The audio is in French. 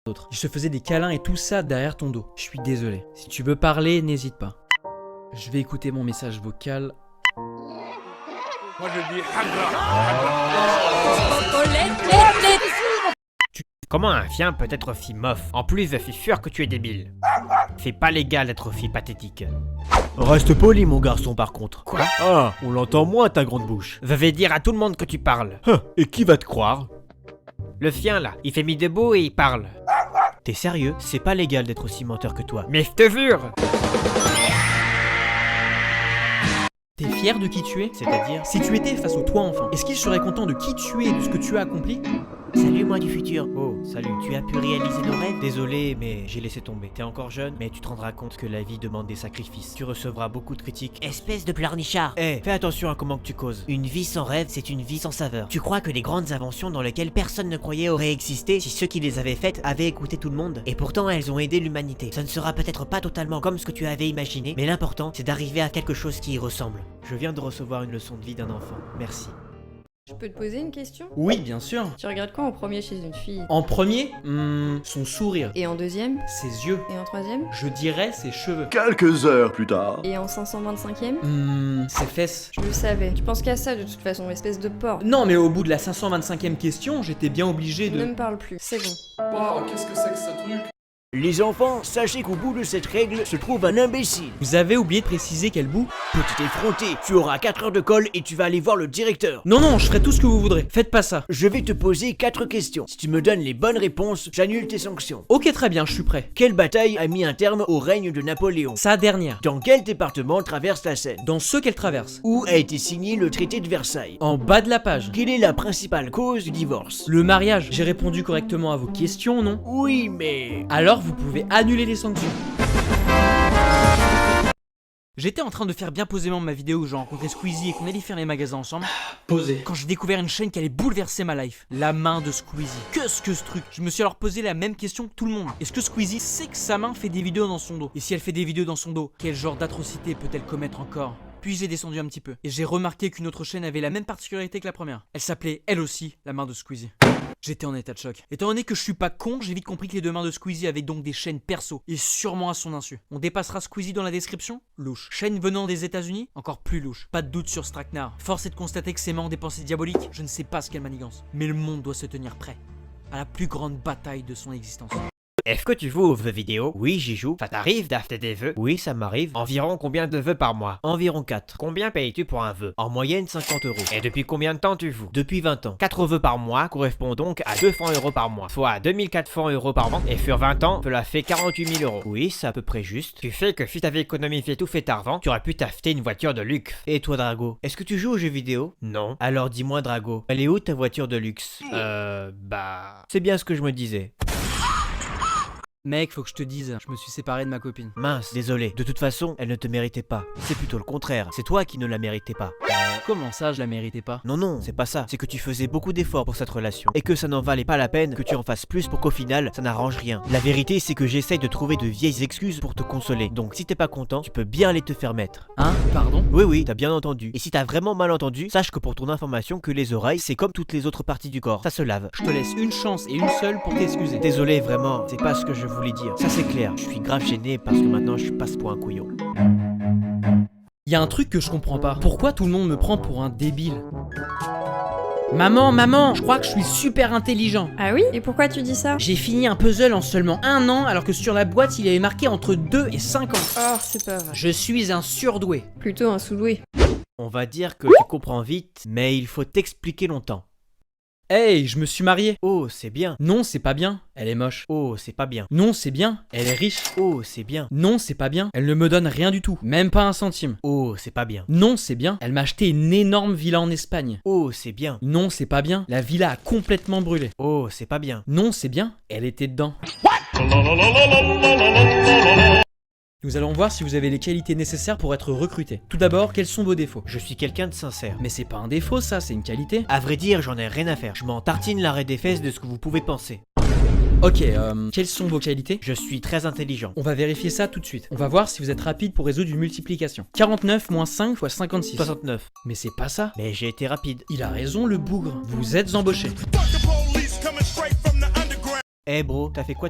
d'autre. Je te faisais des câlins et tout ça derrière ton dos. Je suis désolé. Si tu veux parler, n'hésite pas. Je vais écouter mon message vocal. Moi je dis Comment un chien peut être aussi mof? En plus, je suis sûr que tu es débile. C'est pas légal d'être aussi pathétique. Reste poli mon garçon par contre. Quoi? Ah, on l'entend moins ta grande bouche. Je vais dire à tout le monde que tu parles. Et qui va te croire? Le chien là, il s'est mis debout et il parle. T'es sérieux? C'est pas légal d'être aussi menteur que toi. Mais je te jure! T'es fier de qui tu es? C'est-à-dire? Si tu étais face au toi enfant, est-ce qu'il serait content de qui tu es et de ce que tu as accompli? Salut moi du futur. Oh, salut. Tu as pu réaliser nos rêves? Désolé, mais j'ai laissé tomber. T'es encore jeune, mais tu te rendras compte que la vie demande des sacrifices. Tu recevras beaucoup de critiques. Espèce de pleurnichard. Fais attention à comment que tu causes. Une vie sans rêve, c'est une vie sans saveur. Tu crois que les grandes inventions dans lesquelles personne ne croyait auraient existé si ceux qui les avaient faites avaient écouté tout le monde? Et pourtant, elles ont aidé l'humanité. Ça ne sera peut-être pas totalement comme ce que tu avais imaginé, mais l'important, c'est d'arriver à quelque chose qui y ressemble. Je viens de recevoir une leçon de vie d'un enfant. Merci. Je peux te poser une question? Oui, bien sûr. Tu regardes quoi en premier chez une fille? En premier, son sourire. Et en deuxième? Ses yeux. Et en troisième? Je dirais ses cheveux. Quelques heures plus tard. Et en 525e? Ses fesses. Je le savais. Tu penses qu'à ça de toute façon, espèce de porc. Non, mais au bout de la 525e question, j'étais bien obligé Ne de... me parle plus, c'est bon. Waouh, qu'est-ce que c'est que ce truc? Les enfants, sachez qu'au bout de cette règle se trouve un imbécile. Vous avez oublié de préciser quel bout? Petit effronté, tu auras 4 heures de colle et tu vas aller voir le directeur. Non, non, je ferai tout ce que vous voudrez. Faites pas ça. Je vais te poser 4 questions. Si tu me donnes les bonnes réponses, j'annule tes sanctions. Ok, très bien, je suis prêt. Quelle bataille a mis un terme au règne de Napoléon? Sa dernière. Dans quel département traverse la Seine? Dans ceux qu'elle traverse. Où a été signé le traité de Versailles? En bas de la page. Quelle est la principale cause du divorce? Le mariage. J'ai répondu correctement à vos questions, non? Oui, mais... Alors vous pouvez annuler les sanctions. J'étais en train de faire bien posément ma vidéo où j'ai rencontré Squeezie et qu'on allait faire les magasins ensemble. Posé. Quand j'ai découvert une chaîne qui allait bouleverser ma life. La main de Squeezie. Qu'est-ce que ce truc? Je me suis alors posé la même question que tout le monde. Est-ce que Squeezie sait que sa main fait des vidéos dans son dos? Et si elle fait des vidéos dans son dos, quel genre d'atrocité peut-elle commettre encore? Puis j'ai descendu un petit peu. Et j'ai remarqué qu'une autre chaîne avait la même particularité que la première. Elle s'appelait, elle aussi, la main de Squeezie. J'étais en état de choc. Étant donné que je suis pas con, j'ai vite compris que les deux mains de Squeezie avaient donc des chaînes perso, et sûrement à son insu. On dépassera Squeezie dans la description? Louche. Chaîne venant des États-Unis? Encore plus louche. Pas de doute sur Straknar. Force est de constater que ses mains ont des pensées diaboliques. Je ne sais pas ce qu'elle manigance. Mais le monde doit se tenir prêt à la plus grande bataille de son existence. Est-ce que tu joues aux jeux vidéo? Oui, j'y joue. Ça t'arrive d'acheter des vœux? Oui, ça m'arrive. Environ combien de vœux par mois? Environ 4. Combien payes-tu pour un vœu? En moyenne 50 euros. Et depuis combien de temps tu joues? Depuis 20 ans. 4 vœux par mois correspond donc à 200 € par mois, soit 2400 € par an, et sur 20 ans, cela fait 48 000 €. Oui, c'est à peu près juste. Tu sais que si t'avais économisé tout cet argent, tu aurais pu t'acheter une voiture de luxe. Et toi, Drago, est-ce que tu joues aux jeux vidéo? Non. Alors dis-moi, Drago, elle est où ta voiture de luxe? C'est bien ce que je me disais. Mec, faut que je te dise, je me suis séparé de ma copine. Mince, désolé. De toute façon, elle ne te méritait pas. C'est plutôt le contraire. C'est toi qui ne la méritais pas. Comment ça, je la méritais pas? Non, non, c'est pas ça. C'est que tu faisais beaucoup d'efforts pour cette relation. Et que ça n'en valait pas la peine que tu en fasses plus pour qu'au final, ça n'arrange rien. La vérité, c'est que j'essaye de trouver de vieilles excuses pour te consoler. Donc si t'es pas content, tu peux bien aller te faire mettre. Hein? Pardon? Oui, oui, t'as bien entendu. Et si t'as vraiment mal entendu, sache que pour ton information, que les oreilles, c'est comme toutes les autres parties du corps. Ça se lave. Je te laisse une chance et une seule pour t'excuser. Désolé, vraiment, c'est pas ce que je voulais dire. Ça c'est clair. Je suis grave gêné parce que maintenant je passe pour un couillon. Y a un truc que je comprends pas. Pourquoi tout le monde me prend pour un débile? Maman, je crois que je suis super intelligent. Ah oui? Et pourquoi tu dis ça? J'ai fini un puzzle en seulement 1 an alors que sur la boîte il avait marqué entre 2 et 5 ans. Oh, c'est pas vrai. Je suis un surdoué. Plutôt un sous-doué. On va dire que tu comprends vite, mais il faut t'expliquer longtemps. Hey, je me suis marié. Oh, c'est bien. Non, c'est pas bien. Elle est moche. Oh, c'est pas bien. Non, c'est bien. Elle est riche. Oh, c'est bien. Non, c'est pas bien. Elle ne me donne rien du tout. Même pas un centime. Oh, c'est pas bien. Non, c'est bien. Elle m'a acheté une énorme villa en Espagne. Oh, c'est bien. Non, c'est pas bien. La villa a complètement brûlé. Oh, c'est pas bien. Non, c'est bien. Elle était dedans. Nous allons voir si vous avez les qualités nécessaires pour être recruté. Tout d'abord, quels sont vos défauts? Je suis quelqu'un de sincère. Mais c'est pas un défaut ça, c'est une qualité. À vrai dire, j'en ai rien à faire. Je m'en tartine l'arrêt des fesses de ce que vous pouvez penser. Ok, quelles sont vos qualités? Je suis très intelligent. On va vérifier ça tout de suite. On va voir si vous êtes rapide pour résoudre une multiplication. 49 moins 5 fois 56. 69. Mais c'est pas ça. Mais j'ai été rapide. Il a raison le bougre. Vous êtes embauché. Eh bro, t'as fait quoi